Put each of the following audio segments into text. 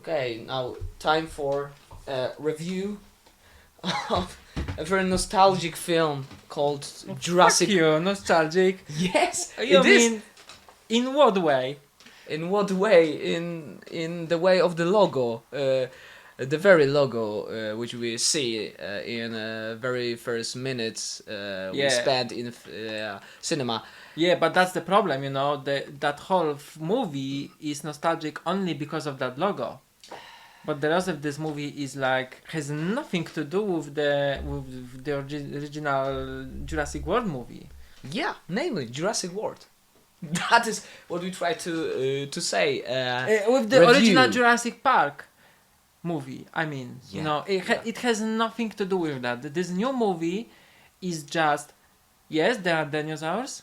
Okay, now time for a review of a very nostalgic film called Jurassic. Fuck you, nostalgic. Yes, You it is. mean, in what way? In what way? In the way of the logo, the very logo which we see in very first minutes we Yeah. spent in cinema. Yeah, but that's the problem, that whole movie is nostalgic only because of that logo. But the rest of this movie is like has nothing to do with the original Jurassic World movie. Yeah, namely Jurassic World. That is what we try to say. With the Review. original Jurassic Park movie, I mean, Yeah, it has nothing to do with that. This new movie is just, yes, there are dinosaurs,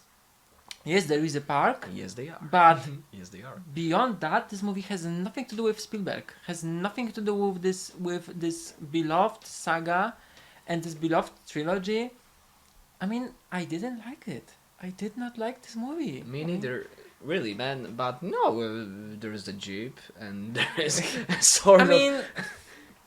yes, there is a park, Yes, they are. but Yes, they are. beyond that, this movie has nothing to do with Spielberg. Has nothing to do with this beloved saga, and this beloved trilogy. I mean, I didn't like it. I did not like this movie. Me neither, really, man. But no, there is a jeep and there is sort I of. mean,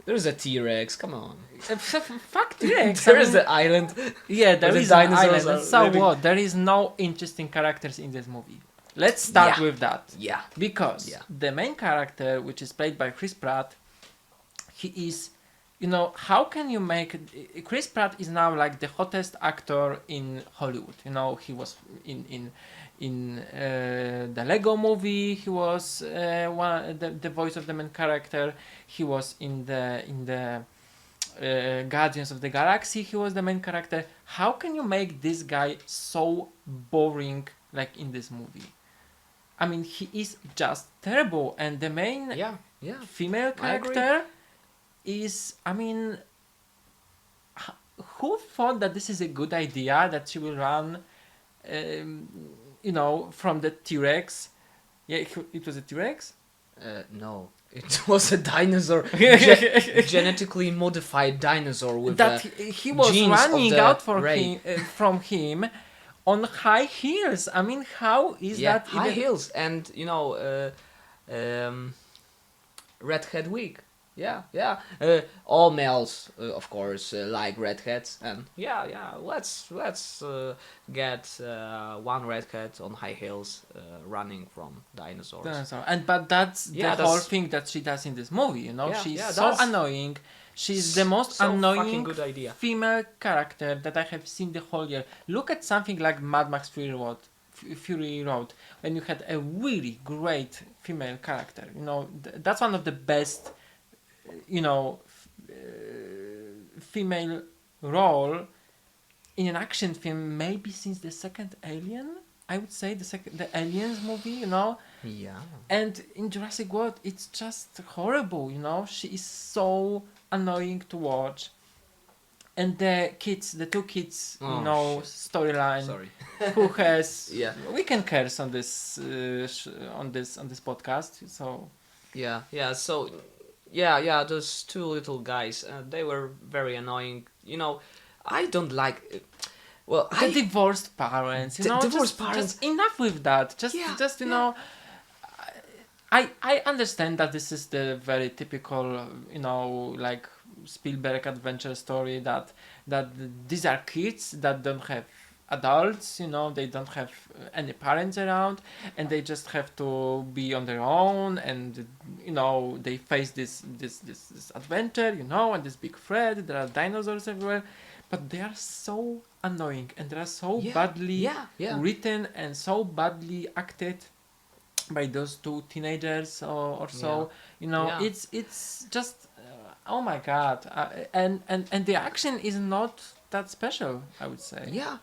There's a T-Rex. Come on. fuck T-Rex. There I is mean, the island. yeah, there the is an dinosaurs island. are So living. what? There is no interesting characters in this movie. Let's start Yeah. with that. Yeah. Because Yeah. the main character, which is played by Chris Pratt, he is, how can you make Chris Pratt is now like the hottest actor in Hollywood. He was in the Lego movie. He was the voice of the main character. He was in the Guardians of the Galaxy. He was the main character. How can you make this guy so boring like in this movie? I mean, he is just terrible, and the main Yeah. Yeah. female I agree. character is, I mean, who thought that this is a good idea, that she will run from the T-Rex? Yeah, it was a T-Rex? No. It was a dinosaur, genetically modified dinosaur with That he was genes of running the out ray. from him on high heels. I mean, how is that high even... heels and redhead wig. Yeah. All males, of course, like redheads, and yeah. Let's get one redhead on high heels running from dinosaurs. But that's Yeah, the whole that's- thing that she does in this movie. She's yeah, so that's annoying. She's the most so fucking annoying good idea. female character that I have seen the whole year. Look at something like Mad Max Fury Road, when you had a really great female character. That's one of the best, female role in an action film, maybe since the second Alien. I would say the Aliens movie. Yeah. And in Jurassic World, it's just horrible. She is so annoying to watch. And the two kids, Oh, shit. storyline. Sorry. Who has? Yeah. We can curse on this on this podcast. So Yeah. So, yeah. Those two little guys, they were very annoying. I don't like. Well, the divorced parents. divorced parents. Just enough with that. Just I understand that this is the very typical, like Spielberg adventure story that these are kids that don't have adults, they don't have any parents around, and they just have to be on their own, and they face this adventure, and this big threat. There are dinosaurs everywhere, but they are so annoying, and they are so badly written and so badly acted by those two teenagers or so. It's just oh my god, and the action is not that special, I would say. Yeah.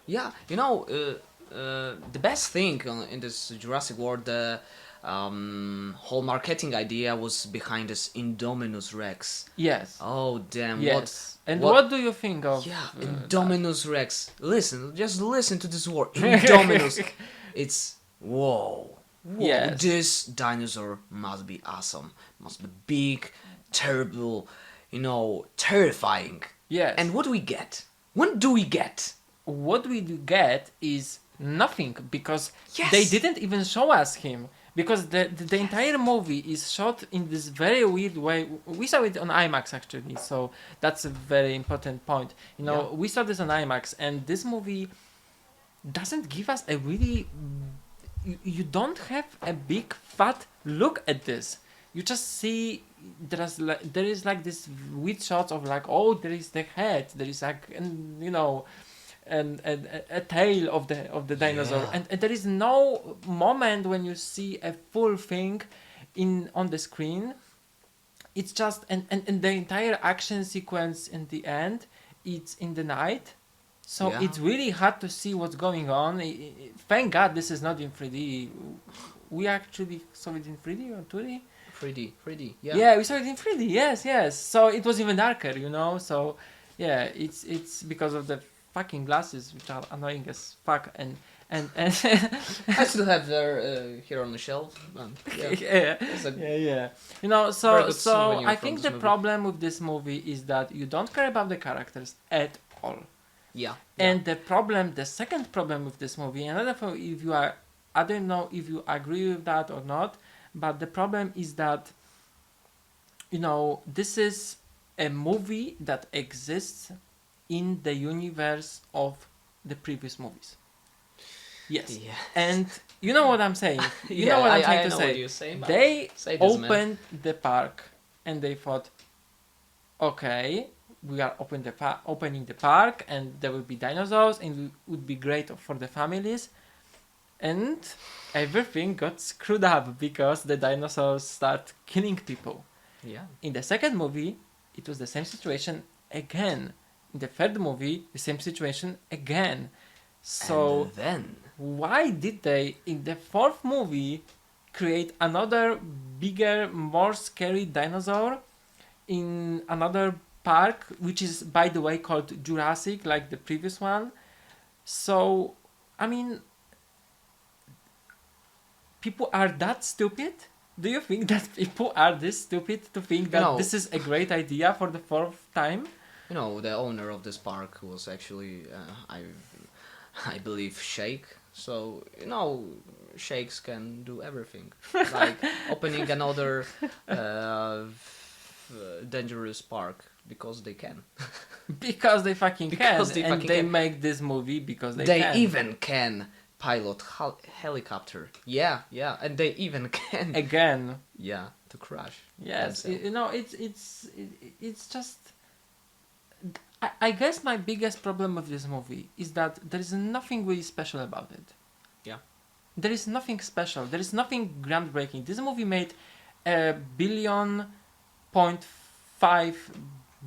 The best thing in this Jurassic World, the whole marketing idea was behind this Indominus Rex. Yes. Oh damn! Yes. What do you think of? Indominus Rex. Just listen to this word, Indominus. It's whoa. Yes. This dinosaur must be awesome. Must be big, terrible, terrifying. Yes. And what do we get? What do we get? What we get is nothing, because Yes. they didn't even show us him. because the entire movie is shot in this very weird way. We saw it on IMAX actually, so that's a very important point. You know, Yeah. we saw this on IMAX, and this movie doesn't give us a really. You don't have a big fat look at this. You just see there is like this weird shots of like, oh, there is the head, there is like, and you know, and a tail of the dinosaur, Yeah. and there is no moment when you see a full thing in on the screen. It's just and the entire action sequence in the end, it's in the night, so Yeah. it's really hard to see what's going on. Thank God this is not in 3D. We actually saw it in 3D or 2D. 3D. Yeah. Yeah, we saw it in 3D. Yes, yes. So it was even darker, you know. So yeah, it's because of the fucking glasses, which are annoying as fuck, and I still have there here on the shelf. Yeah. yeah, It's a yeah. You know, very so good so souvenir I from think this the movie. problem with this movie is that you don't care about the characters at all. Yeah. And the second problem with this movie, another for if you are, I don't know if you agree with that or not, but the problem is that, you know, this is a movie that exists in the universe of the previous movies. Yes. Yeah. And you know what I'm saying. You Yeah, know what I'm I trying to know say. what you're saying. But They say this, man. opened the park and they thought, okay, we are opening the park and there will be dinosaurs and it would be great for the families. And everything got screwed up because the dinosaurs start killing people. Yeah. In the second movie, it was the same situation again. In the third movie, the same situation again. So And then why did they, in the fourth movie, create another bigger, more scary dinosaur in another park, which is, by the way, called Jurassic, like the previous one? So, I mean, people are that stupid? Do you think that people are this stupid to think that No. this is a great idea for the fourth time? you know the owner of this park was actually I believe Sheikh. So sheikhs can do everything, like opening another dangerous park because they can. Because they fucking Because can, they and fucking they can. make this movie because they They can. even can pilot helicopter. Yeah, and they even can. Again, Yeah, to crash. yes, themselves. you know, it's just. I guess my biggest problem with this movie is that there is nothing really special about it. Yeah. There is nothing special. There is nothing groundbreaking. This movie made $1.5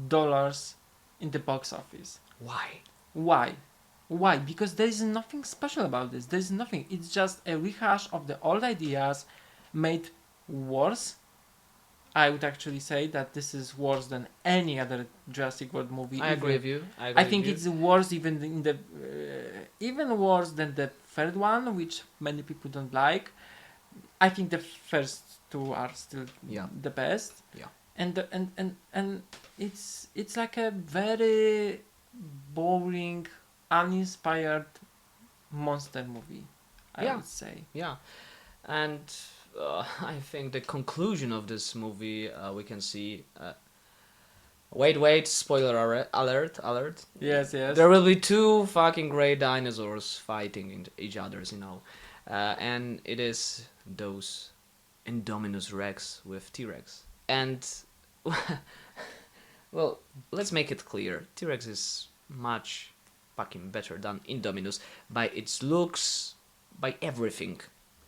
billion in the box office. Why? Why? Why? Because there is nothing special about this. There is nothing. It's just a rehash of the old ideas made worse. I would actually say that this is worse than any other Jurassic World movie. I agree with you. I think it's worse even in the even worse than the third one, which many people don't like. I think the first two are still Yeah. the best. Yeah. And it's like a very boring, uninspired monster movie. I Yeah. would say. Yeah, and I think the conclusion of this movie we can see. Wait! Spoiler alert! Yes, yes. There will be two fucking great dinosaurs fighting each other's, and it is those Indominus Rex with T-Rex. And well, let's make it clear: T-Rex is much fucking better than Indominus by its looks, by everything.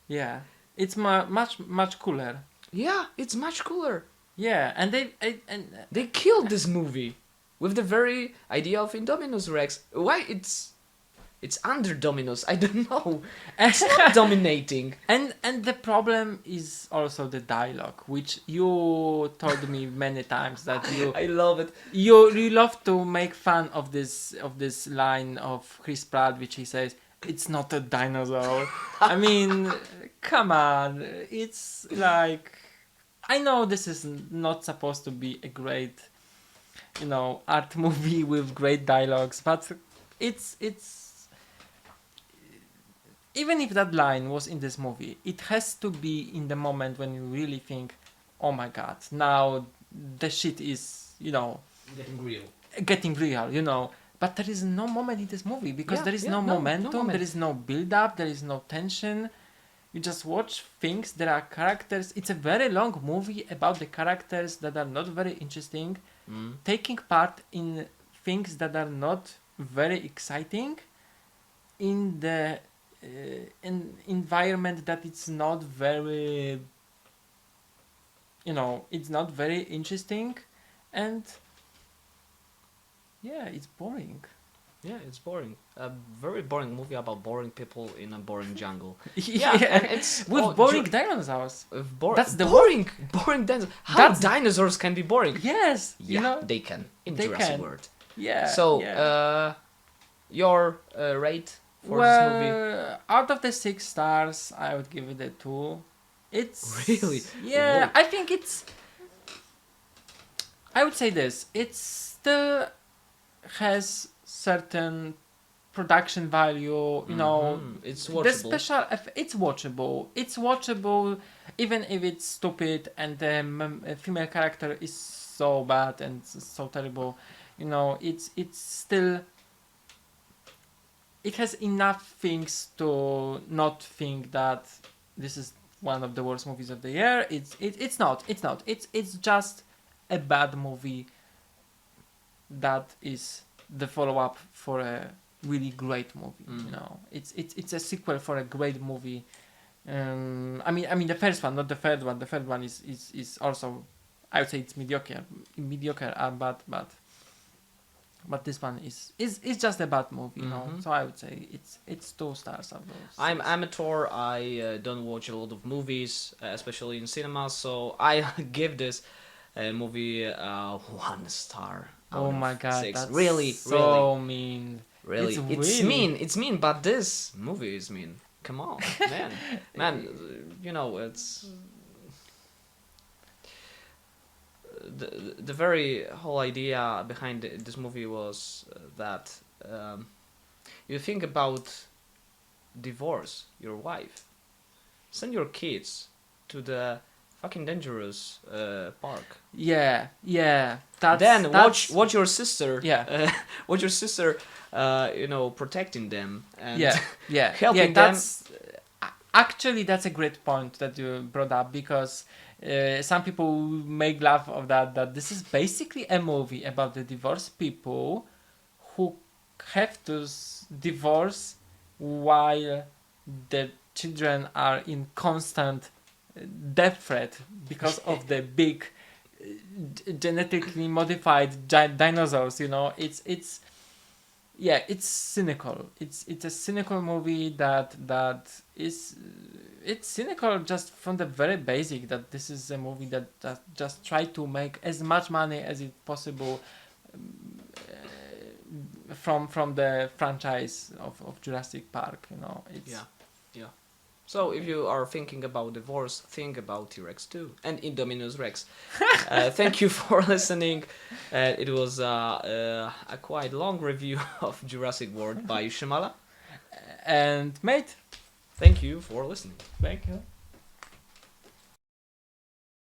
Yeah, it's much cooler. Yeah, it's much cooler. Yeah, and They killed this movie with the very idea of Indominus Rex. Why it's under Dominus? I don't know. It's not dominating. and the problem is also the dialogue, which you told me many times that I love it. you love to make fun of this line of Chris Pratt, which he says, "It's not a dinosaur." I mean, come on, it's like, I know this is not supposed to be a great, art movie with great dialogues, but it's even if that line was in this movie, it has to be in the moment when you really think, oh my god, now the shit is, Getting real. getting real. But there is no moment in this movie because Yeah, there is yeah, no no momentum, moment. there is no build up, there is no tension. You just watch things, there are characters. It's a very long movie about the characters that are not very interesting, taking part in things that are not very exciting, in the in environment that it's not very, it's not very interesting, and yeah, it's boring. Yeah, it's boring. A very boring movie about boring people in a boring jungle. Yeah, and it's with boring dinosaurs. That's the boring, boring dinosaurs. How That's- dinosaurs can be boring? Yes, Yeah, they can in they Jurassic can. World. Yeah. So, yeah. your rate for this movie? Out of the 6 stars, I would give it a 2. It's Really? Yeah, Whoa. I think it's. I would say this. It still has certain production value. It's The watchable. special. It's watchable. It's watchable, even if it's stupid and the female character is so bad and so terrible. It's still. It has enough things to not think that this is one of the worst movies of the year. It's not. It's not. It's just a bad movie that is the follow up for a really great movie. It's a sequel for a great movie. I mean the first one, not the third one. The third one is also, I would say it's mediocre, but this one is just a bad movie, So I would say it's 2 stars of those. I'm amateur. I don't watch a lot of movies, especially in cinema. So I give this movie 1 star. Oh out my of god, 6. that's Really, so mean. really. It's It's really- mean. It's mean. But this movie is mean. Come on, man. It's the very whole idea behind this movie was that you think about divorce your wife, send your kids to the fucking dangerous park. Yeah. Then That's, watch your sister. Yeah. Watch your sister. Protecting them and yeah, helping that's actually that's a great point that you brought up, because some people make laugh of that this is basically a movie about the divorced people who have to divorce while the children are in constant death threat because of the big genetically modified dinosaurs. It's cynical. It's a cynical movie that is. It's cynical just from the very basic that this is a movie that just try to make as much money as it possible from the franchise of Jurassic Park. It's Yeah. So if you are thinking about divorce, think about T-Rex 2 and Indominus Rex. Thank you for listening. It was a quite long review of Jurassic World by Shyamalan. and mate. Thank you for listening. Thank you.